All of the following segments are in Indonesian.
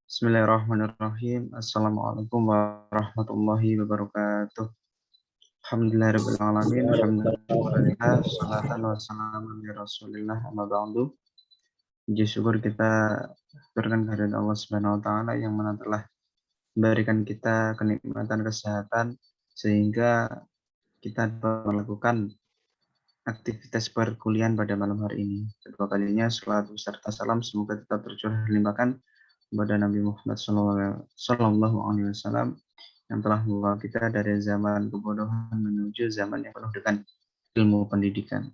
Bismillahirrahmanirrahim. Assalamualaikum warahmatullahi wabarakatuh. Alhamdulillahirabbil alamin. Alhamdulillah salatan wassalamu ala Rasulillah amma ba'du. Puji syukur kita berikan kehadirat Allah Subhanahu wa taala yang mana telah memberikan kita kenikmatan kesehatan sehingga kita dapat melakukan aktivitas perkuliahan pada malam hari ini. Kedua kalinya salawat serta salam semoga tetap tercurah limpahkan kepada Nabi Muhammad Sallallahu Alaihi Wasallam yang telah membawa kita dari zaman kebodohan menuju zaman yang penuh dengan ilmu pendidikan.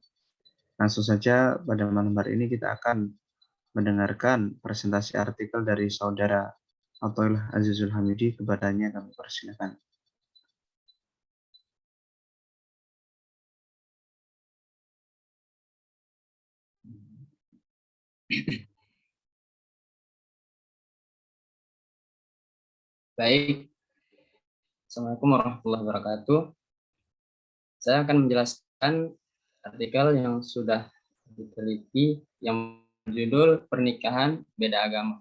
Langsung saja pada malam hari ini kita akan mendengarkan presentasi artikel dari saudara Athoillah Azizul Hamidi. Kepadanya kami persilakan. Baik, Assalamualaikum warahmatullahi wabarakatuh. Saya akan menjelaskan artikel yang sudah diteliti yang berjudul Pernikahan Beda Agama.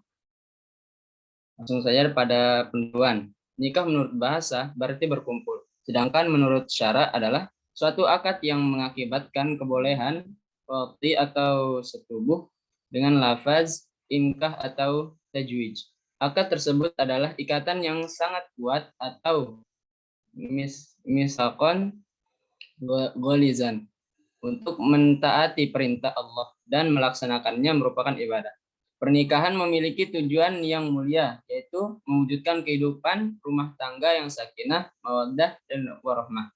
Langsung saja pada penentuan. Nikah menurut bahasa berarti berkumpul, sedangkan menurut syara adalah suatu akad yang mengakibatkan kebolehan waqti atau setubuh dengan lafaz inkah atau tajwij. Akad tersebut adalah ikatan yang sangat kuat atau misalkan golizan untuk mentaati perintah Allah dan melaksanakannya merupakan ibadah. Pernikahan memiliki tujuan yang mulia, yaitu mewujudkan kehidupan rumah tangga yang sakinah, mawaddah, dan warahmah.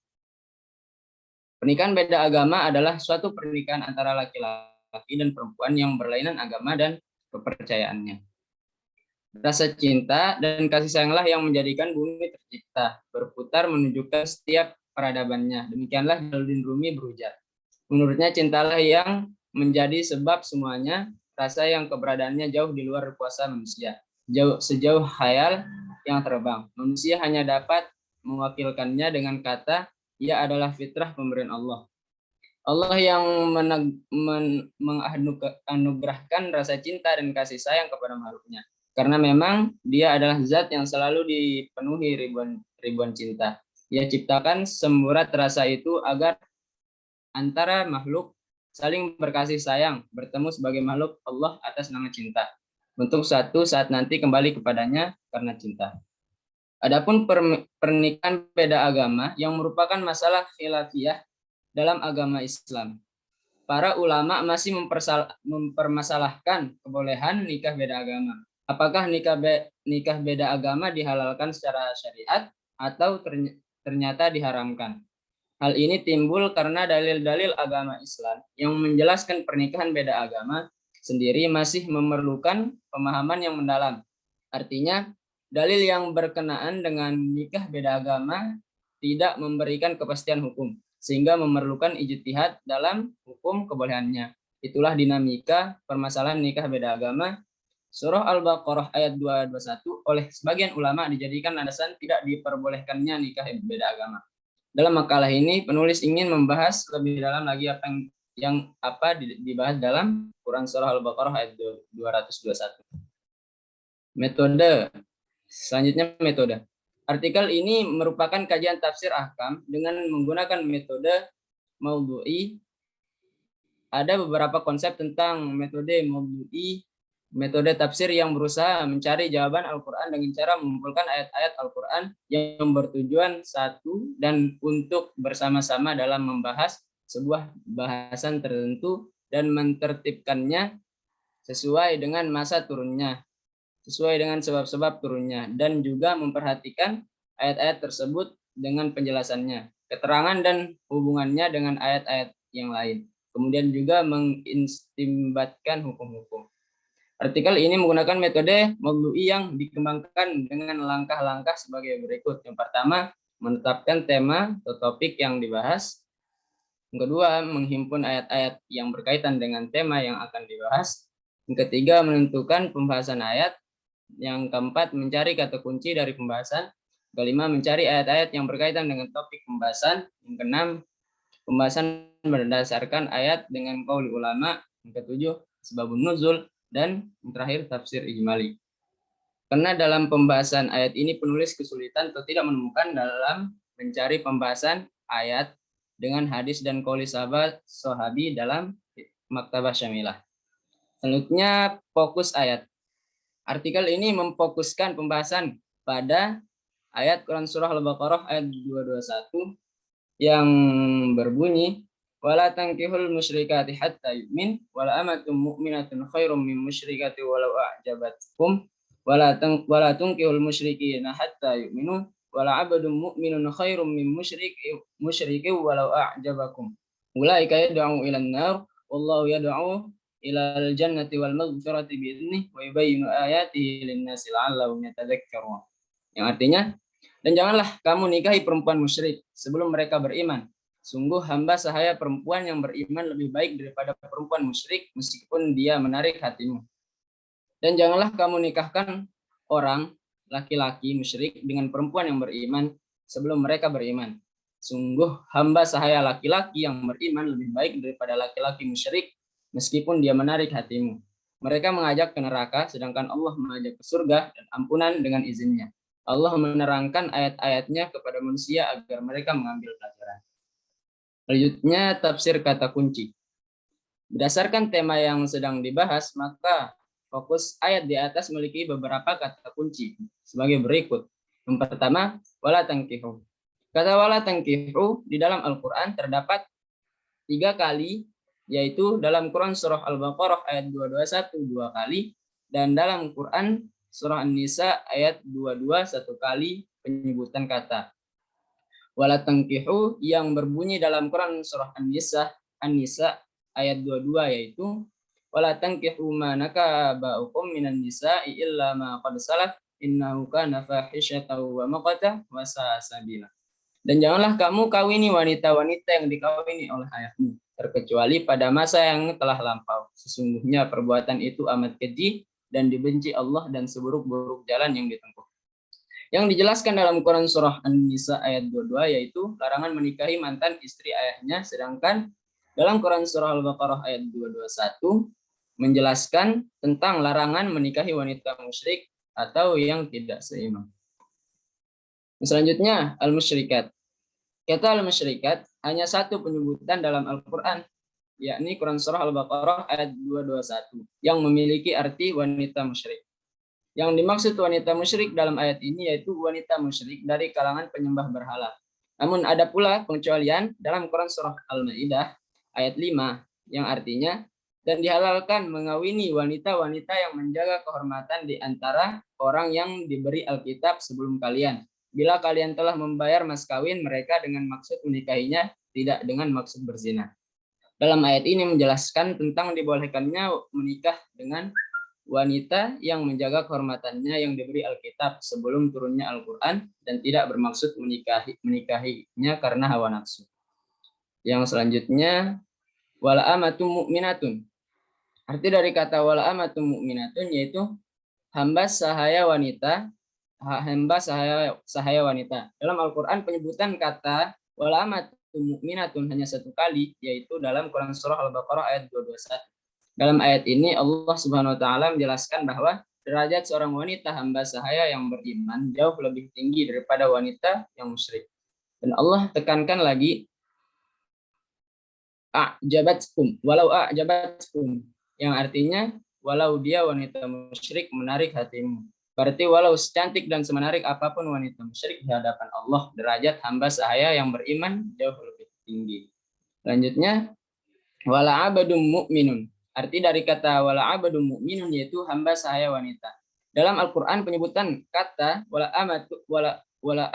Pernikahan beda agama adalah suatu pernikahan antara laki-laki dan perempuan yang berlainan agama dan kepercayaannya. Rasa cinta dan kasih sayanglah yang menjadikan bumi tercipta, berputar menunjukkan setiap peradabannya. Demikianlah Jalaluddin Rumi berujar. Menurutnya cintalah yang menjadi sebab semuanya, rasa yang keberadaannya jauh di luar kuasa manusia. Sejauh khayal yang terbang. Manusia hanya dapat mewakilkannya dengan kata, ia adalah fitrah pemberian Allah. Allah yang menganugerahkan rasa cinta dan kasih sayang kepada makhluknya. Karena memang dia adalah zat yang selalu dipenuhi ribuan cinta. Ia ciptakan semburat rasa itu agar antara makhluk saling berkasih sayang, bertemu sebagai makhluk Allah atas nama cinta. Untuk satu saat nanti kembali kepadanya karena cinta. Adapun pernikahan beda agama yang merupakan masalah khilafiyah dalam agama Islam. Para ulama masih mempermasalahkan kebolehan nikah beda agama. Apakah nikah beda agama dihalalkan secara syariat atau ternyata diharamkan? Hal ini timbul karena dalil-dalil agama Islam yang menjelaskan pernikahan beda agama sendiri masih memerlukan pemahaman yang mendalam. Artinya, dalil yang berkenaan dengan nikah beda agama tidak memberikan kepastian hukum, sehingga memerlukan ijtihad dalam hukum kebolehannya. Itulah dinamika permasalahan nikah beda agama. Surah Al-Baqarah ayat 221 oleh sebagian ulama dijadikan landasan tidak diperbolehkannya nikah beda agama. Dalam makalah ini penulis ingin membahas lebih dalam lagi apa yang dibahas dalam Quran surah Al-Baqarah ayat 221. Metode. Selanjutnya metode. Artikel ini merupakan kajian tafsir ahkam dengan menggunakan metode maudhu'i. Ada beberapa konsep tentang metode maudhu'i, metode tafsir yang berusaha mencari jawaban Al-Quran dengan cara mengumpulkan ayat-ayat Al-Quran yang bertujuan satu dan untuk bersama-sama dalam membahas sebuah bahasan tertentu dan mentertibkannya sesuai dengan masa turunnya, sesuai dengan sebab-sebab turunnya, dan juga memperhatikan ayat-ayat tersebut dengan penjelasannya, keterangan dan hubungannya dengan ayat-ayat yang lain. Kemudian juga mengistimbatkan hukum-hukum. Artikel ini menggunakan metode maudhu'i yang dikembangkan dengan langkah-langkah sebagai berikut. Yang pertama, menetapkan tema atau topik yang dibahas. Yang kedua, menghimpun ayat-ayat yang berkaitan dengan tema yang akan dibahas. Yang ketiga, menentukan pembahasan ayat. Yang keempat, mencari kata kunci dari pembahasan. Kelima, mencari ayat-ayat yang berkaitan dengan topik pembahasan. Yang keenam, pembahasan berdasarkan ayat dengan qaul ulama. Yang ketujuh, sebabun nuzul, dan yang terakhir tafsir ijmali. Karena dalam pembahasan ayat ini penulis kesulitan atau tidak menemukan dalam mencari pembahasan ayat dengan hadis dan qauli sahabi dalam Maktabah Syamilah. Selanjutnya fokus ayat. Artikel ini memfokuskan pembahasan pada ayat Quran Surah Al-Baqarah ayat 221 yang berbunyi wala tankihul musyrikati hatta yu'min wala amatum mu'minatun khairum min musyrikati walau a'jabatkum wala tunkihul musyrikina hatta yu'minu wala abadun mu'minun khairum min musyriki walau a'jabakum ulaika yad'u ilan nar wallahu yad'u ilal jannati wal maghfirati bi'idnih wa yubayyinu ayatihi lin-nasi la'allahum yatadhakkarun. Yang artinya, dan janganlah kamu nikahi perempuan musyrik sebelum mereka beriman. Sungguh hamba sahaya perempuan yang beriman lebih baik daripada perempuan musyrik meskipun dia menarik hatimu. Dan janganlah kamu nikahkan orang laki-laki musyrik dengan perempuan yang beriman sebelum mereka beriman. Sungguh hamba sahaya laki-laki yang beriman lebih baik daripada laki-laki musyrik meskipun dia menarik hatimu. Mereka mengajak ke neraka sedangkan Allah mengajak ke surga dan ampunan dengan izinnya. Allah menerangkan ayat-ayatnya kepada manusia agar mereka mengambil pelajaran. Selanjutnya tafsir kata kunci. Berdasarkan tema yang sedang dibahas, maka fokus ayat di atas memiliki beberapa kata kunci sebagai berikut. Yang pertama, wala tankihu. Kata wala tankihu di dalam Al-Quran terdapat 3 kali, yaitu dalam Quran Surah Al-Baqarah ayat 221 2 kali, dan dalam Quran Surah An-Nisa ayat 22 1 kali penyebutan kata. Wala tankihu yang berbunyi dalam Quran Surah An-Nisa ayat 22 yaitu wala tankihu ma nakaba'ukum minan nisa'i illa ma qad salaf innahu kana fahisyatan wa maqata wa sa'a sabila. Dan janganlah kamu kawini wanita-wanita yang dikawini oleh ayahmu, terkecuali pada masa yang telah lampau. Sesungguhnya perbuatan itu amat keji dan dibenci Allah dan seburuk-buruk jalan yang ditempuh. Yang dijelaskan dalam Quran Surah An-Nisa ayat 22 yaitu larangan menikahi mantan istri ayahnya, sedangkan dalam Quran Surah Al-Baqarah ayat 221 menjelaskan tentang larangan menikahi wanita musyrik atau yang tidak seiman. Selanjutnya, al-musyrikat. Kata al-musyrikat hanya satu penyebutan dalam Al-Quran, yakni Quran Surah Al-Baqarah ayat 221, yang memiliki arti wanita musyrik. Yang dimaksud wanita musyrik dalam ayat ini yaitu wanita musyrik dari kalangan penyembah berhala. Namun ada pula pengecualian dalam Quran Surah Al-Maidah ayat 5, yang artinya, dan dihalalkan mengawini wanita-wanita yang menjaga kehormatan di antara orang yang diberi Alkitab sebelum kalian. Bila kalian telah membayar mas kawin mereka dengan maksud menikahinya, tidak dengan maksud berzina. Dalam ayat ini menjelaskan tentang dibolehkannya menikah dengan wanita yang menjaga kehormatannya yang diberi Alkitab sebelum turunnya Al-Quran dan tidak bermaksud menikahinya karena hawa nafsu. Yang selanjutnya, wala amatum mu'minatun. Arti dari kata wala amatum mu'minatun yaitu hamba sahaya wanita. Dalam Al-Quran penyebutan kata wala amatum mu'minatun hanya satu kali, yaitu dalam Quran Surah Al-Baqarah ayat 221. Dalam ayat ini Allah Subhanahu wa taala menjelaskan bahwa derajat seorang wanita hamba sahaya yang beriman jauh lebih tinggi daripada wanita yang musyrik. Dan Allah tekankan lagi a'jabatkum, walau a'jabatkum, yang artinya walau dia wanita musyrik menarik hatimu. Berarti walau secantik dan semenarik apapun wanita musyrik di hadapan Allah, derajat hamba sahaya yang beriman jauh lebih tinggi. Selanjutnya, wala abadum mu'minun. Arti dari kata wala abadum mu'minun yaitu hamba sahaya wanita. Dalam Al-Quran penyebutan kata wala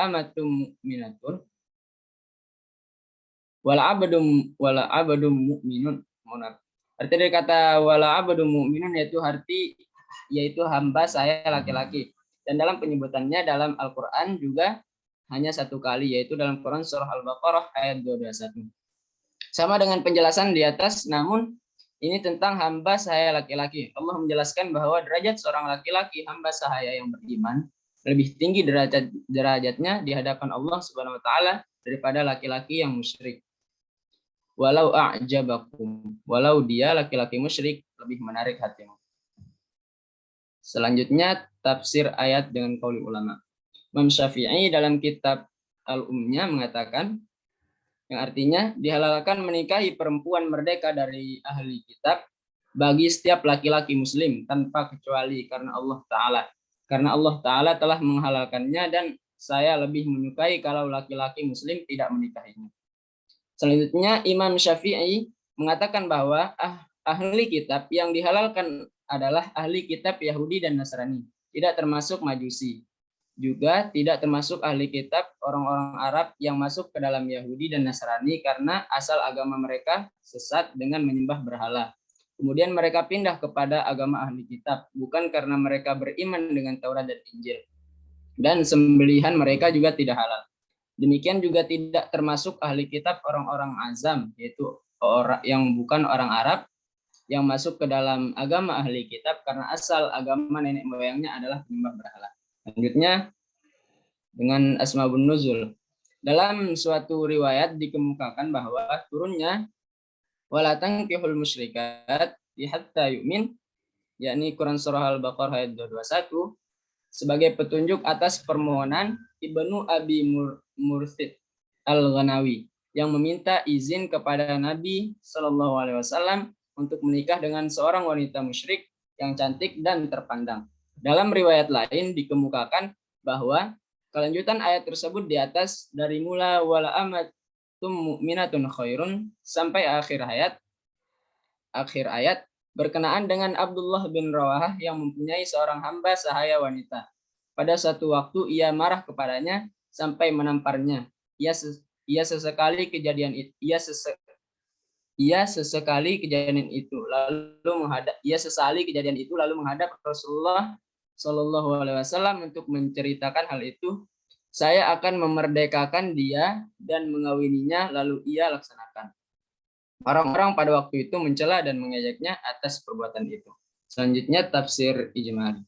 amatum mu'minatun, wala abadum mu'minun. Arti dari kata wala abadum mu'minun yaitu hamba saya laki-laki. Dan dalam penyebutannya dalam Al-Quran juga hanya satu kali, yaitu dalam Quran Surah Al-Baqarah ayat 221. Sama dengan penjelasan di atas, namun ini tentang hamba sahaya laki-laki. Allah menjelaskan bahwa derajat seorang laki-laki hamba sahaya yang beriman lebih tinggi derajatnya di hadapan Allah Subhanahu wa taala daripada laki-laki yang musyrik. walau a'jabakum, walau dia laki-laki musyrik lebih menarik hatimu. Selanjutnya tafsir ayat dengan qauli ulama. Imam Syafi'i dalam kitab Al-Ummnya mengatakan yang artinya dihalalkan menikahi perempuan merdeka dari ahli kitab bagi setiap laki-laki muslim tanpa kecuali karena Allah Ta'ala. Karena Allah Ta'ala telah menghalalkannya dan saya lebih menyukai kalau laki-laki muslim tidak menikahinya. Selanjutnya Imam Syafi'i mengatakan bahwa ahli kitab yang dihalalkan adalah ahli kitab Yahudi dan Nasrani, tidak termasuk Majusi. Juga tidak termasuk ahli kitab orang-orang Arab yang masuk ke dalam Yahudi dan Nasrani karena asal agama mereka sesat dengan menyembah berhala. Kemudian mereka pindah kepada agama ahli kitab, bukan karena mereka beriman dengan Taurat dan Injil. Dan sembelihan mereka juga tidak halal. Demikian juga tidak termasuk ahli kitab orang-orang azam, yaitu orang yang bukan orang Arab, yang masuk ke dalam agama ahli kitab karena asal agama nenek moyangnya adalah penyembah berhala. Selanjutnya dengan asbabun nuzul. Dalam suatu riwayat dikemukakan bahwa turunnya wala tankihul musyrikat hatta yu'min, yakni Quran surah Al-Baqarah ayat 221, sebagai petunjuk atas permohonan Ibnu Abi Mursid Al-Ghanawi yang meminta izin kepada Nabi Shallallahu Alaihi Wasallam untuk menikah dengan seorang wanita musyrik yang cantik dan terpandang. Dalam riwayat lain dikemukakan bahwa kelanjutan ayat tersebut di atas dari mula wala amatum mu'minatun khairun sampai akhir ayat berkenaan dengan Abdullah bin Rawahah yang mempunyai seorang hamba sahaya wanita. Pada suatu waktu ia marah kepadanya sampai menamparnya. Ia sesekali kejadian itu lalu menghadap Rasulullah Shallallahu Alaihi Wasallam untuk menceritakan hal itu. Saya akan memerdekakan dia dan mengawininya, lalu ia laksanakan. Orang-orang pada waktu itu mencela dan mengejeknya atas perbuatan itu. Selanjutnya tafsir ijmal.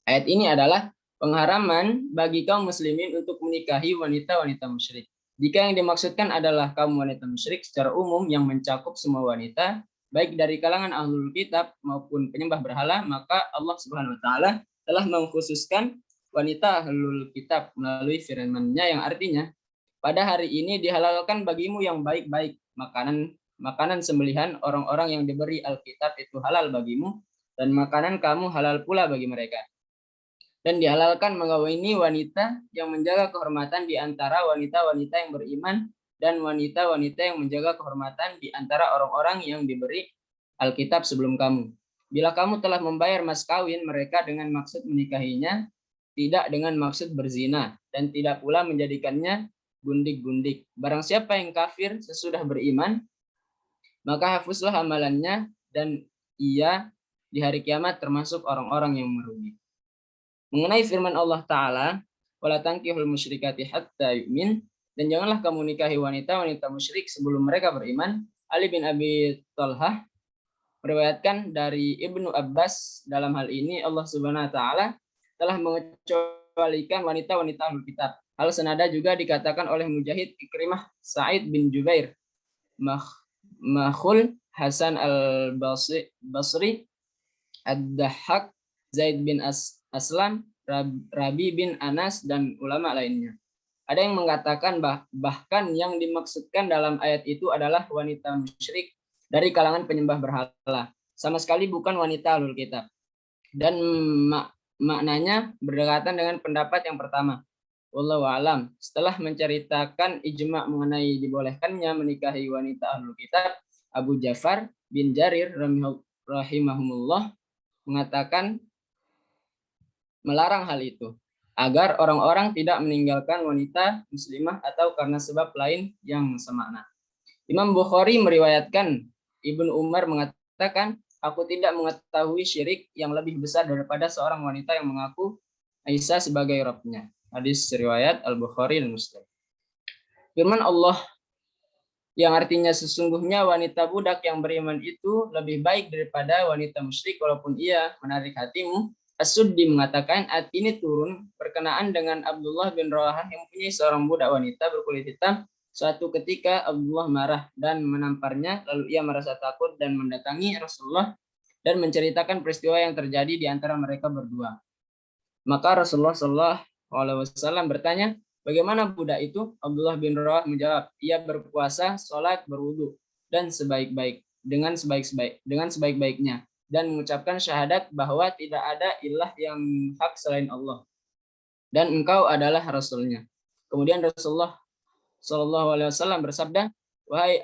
Ayat ini adalah pengharaman bagi kaum muslimin untuk menikahi wanita-wanita musyrik. Jika yang dimaksudkan adalah kaum wanita musyrik secara umum yang mencakup semua wanita, baik dari kalangan ahlul kitab maupun penyembah berhala, maka Allah Subhanahu wa taala telah mengkhususkan wanita ahlul kitab melalui firman-Nya yang artinya, pada hari ini dihalalkan bagimu yang baik-baik, makanan sembelihan orang-orang yang diberi Alkitab itu halal bagimu, dan makanan kamu halal pula bagi mereka. Dan dihalalkan mengawini wanita yang menjaga kehormatan di antara wanita-wanita yang beriman dan wanita-wanita yang menjaga kehormatan di antara orang-orang yang diberi Alkitab sebelum kamu. Bila kamu telah membayar mas kawin mereka dengan maksud menikahinya, tidak dengan maksud berzina, dan tidak pula menjadikannya gundik-gundik. Barang siapa yang kafir sesudah beriman, maka hapuslah amalannya, dan ia di hari kiamat termasuk orang-orang yang merugi. Mengenai firman Allah Ta'ala, wala tankihul musyrikati hatta yu'min, dan janganlah kamu nikahi wanita-wanita musyrik sebelum mereka beriman. Ali bin Abi Thalhah meriwayatkan dari Ibnu Abbas, dalam hal ini Allah Subhanahu wa taala telah mengecualikan wanita-wanita ahlul kitab. Hal senada juga dikatakan oleh Mujahid, Ikrimah, Sa'id bin Jubair, Makhul, Hasan al-Basri, Ad-Dahhak, Zaid bin Aslam, Rabi bin Anas, dan ulama lainnya. Ada yang mengatakan bahkan yang dimaksudkan dalam ayat itu adalah wanita musyrik dari kalangan penyembah berhala, sama sekali bukan wanita ahlul kitab. Dan maknanya berdekatan dengan pendapat yang pertama. Wallahu a'lam. Setelah menceritakan ijma' mengenai dibolehkannya menikahi wanita ahlul kitab, Abu Ja'far bin Jarir rahimahumullah mengatakan melarang hal itu agar orang-orang tidak meninggalkan wanita muslimah atau karena sebab lain yang semakna. Imam Bukhari meriwayatkan Ibnu Umar mengatakan, aku tidak mengetahui syirik yang lebih besar daripada seorang wanita yang mengaku Aisyah sebagai Rabbnya. Hadis riwayat Al-Bukhari dan Muslim. Firman Allah yang artinya sesungguhnya wanita budak yang beriman itu lebih baik daripada wanita musyrik walaupun ia menarik hatimu. As-Suddi mengatakan ayat ini turun berkenaan dengan Abdullah bin Rawahah yang mempunyai seorang budak wanita berkulit hitam Suatu ketika Abdullah marah dan menamparnya, lalu ia merasa takut dan mendatangi Rasulullah dan menceritakan peristiwa yang terjadi di antara mereka berdua. Maka Rasulullah SAW bertanya, bagaimana budak itu? Abdullah bin Rawah menjawab, ia berpuasa, sholat, berwudu, dan sebaik-baiknya, dan mengucapkan syahadat bahwa tidak ada ilah yang hak selain Allah, dan engkau adalah Rasulnya. Kemudian Rasulullah SAW bersabda, wahai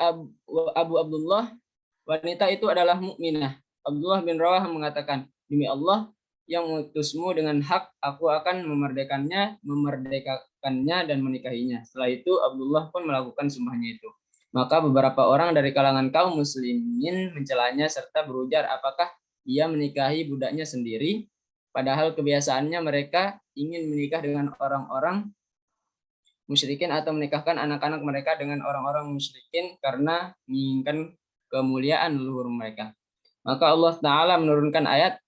Abu Abdullah, wanita itu adalah mukminah. Abdullah bin Rawah mengatakan, demi Allah yang mengutusmu dengan hak, aku akan memerdekakannya dan menikahinya. Setelah itu Abdullah pun melakukan sumpahnya itu. Maka beberapa orang dari kalangan kaum muslimin mencelanya serta berujar apakah ia menikahi budaknya sendiri, padahal kebiasaannya mereka ingin menikah dengan orang-orang musyrikin atau menikahkan anak-anak mereka dengan orang-orang musyrikin karena menginginkan kemuliaan leluhur mereka. Maka Allah Ta'ala menurunkan ayat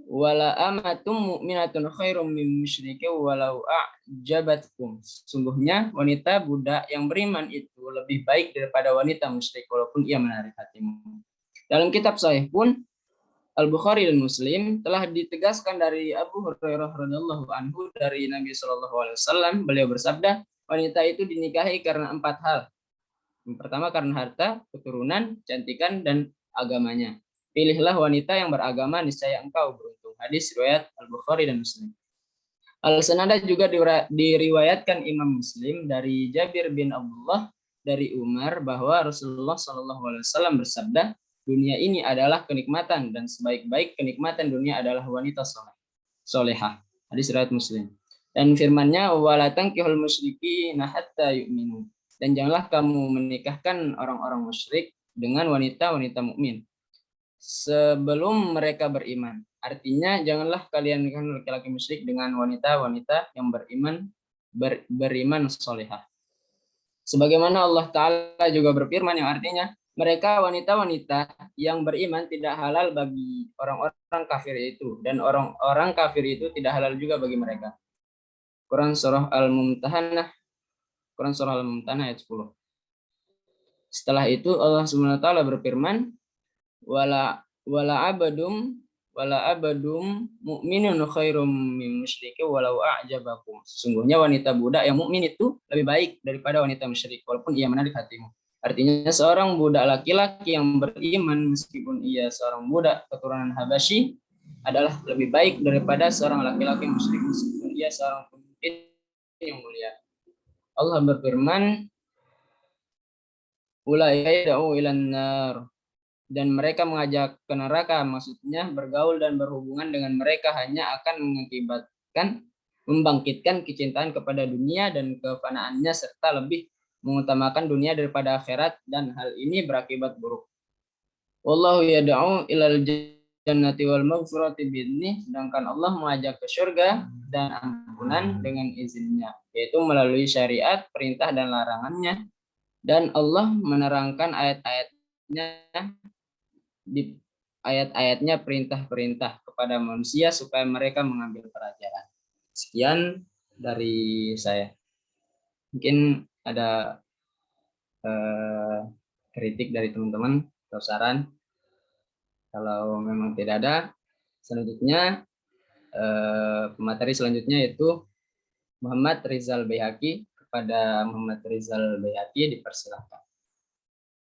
wala amatum mu'minatun khairum min musyrikin walau a'jabatkum. Sungguhnya wanita budak yang beriman itu lebih baik daripada wanita musyrik walaupun ia menarik hatimu. Dalam kitab sahih pun Al-Bukhari dan Muslim telah ditegaskan dari Abu Hurairah radhiyallahu anhu dari Nabi SAW, beliau bersabda, wanita itu dinikahi karena 4 hal. Yang pertama karena harta, keturunan, kecantikan, dan agamanya. Pilihlah wanita yang beragama, niscaya engkau beruntung. Hadis riwayat Al-Bukhari dan Muslim. Al-Sanada juga diriwayatkan Imam Muslim dari Jabir bin Abdullah dari Umar bahwa Rasulullah SAW bersabda, dunia ini adalah kenikmatan dan sebaik-baik kenikmatan dunia adalah wanita solehah. Hadis riwayat Muslim. Dan firman-Nya wala tankihul musyrikina hatta yu'minu. Dan janganlah kamu menikahkan orang-orang musyrik dengan wanita-wanita mukmin sebelum mereka beriman. Artinya janganlah kalian menikahkan laki-laki musyrik dengan wanita-wanita yang beriman solehah. Sebagaimana Allah Ta'ala juga berfirman yang artinya mereka wanita-wanita yang beriman tidak halal bagi orang-orang kafir itu, dan orang-orang kafir itu tidak halal juga bagi mereka. Quran surah Al-Mumtahanah ayat 10. Setelah itu Allah Subhanahu wa taala berfirman, wala abadum mu'minun khairum min musyrikin walau a'jabakum. Sesungguhnya wanita budak yang mukmin itu lebih baik daripada wanita musyrik walaupun ia menarik hatimu. Artinya seorang budak laki-laki yang beriman meskipun ia seorang budak keturunan Habasyi adalah lebih baik daripada seorang laki-laki musyrik meskipun ia seorang pemimpin yang mulia. Allah berfirman, ulaika yad'u ilan nar, dan mereka mengajak ke neraka, maksudnya bergaul dan berhubungan dengan mereka hanya akan membangkitkan kecintaan kepada dunia dan kefanaannya serta lebih mengutamakan dunia daripada akhirat, dan hal ini berakibat buruk. Wallahu yad'u ilal jannati wal maghfirati bi'idznih, sedangkan Allah mengajak ke surga dan ampunan dengan izinnya, yaitu melalui syariat, perintah dan larangannya, dan Allah menerangkan ayat-ayatnya perintah-perintah kepada manusia supaya mereka mengambil pelajaran. Sekian dari saya. Mungkin ada kritik dari teman-teman atau saran. Kalau memang tidak ada, selanjutnya pemateri selanjutnya yaitu Muhammad Rizal Baihaqi. Kepada Muhammad Rizal Baihaqi dipersilakan.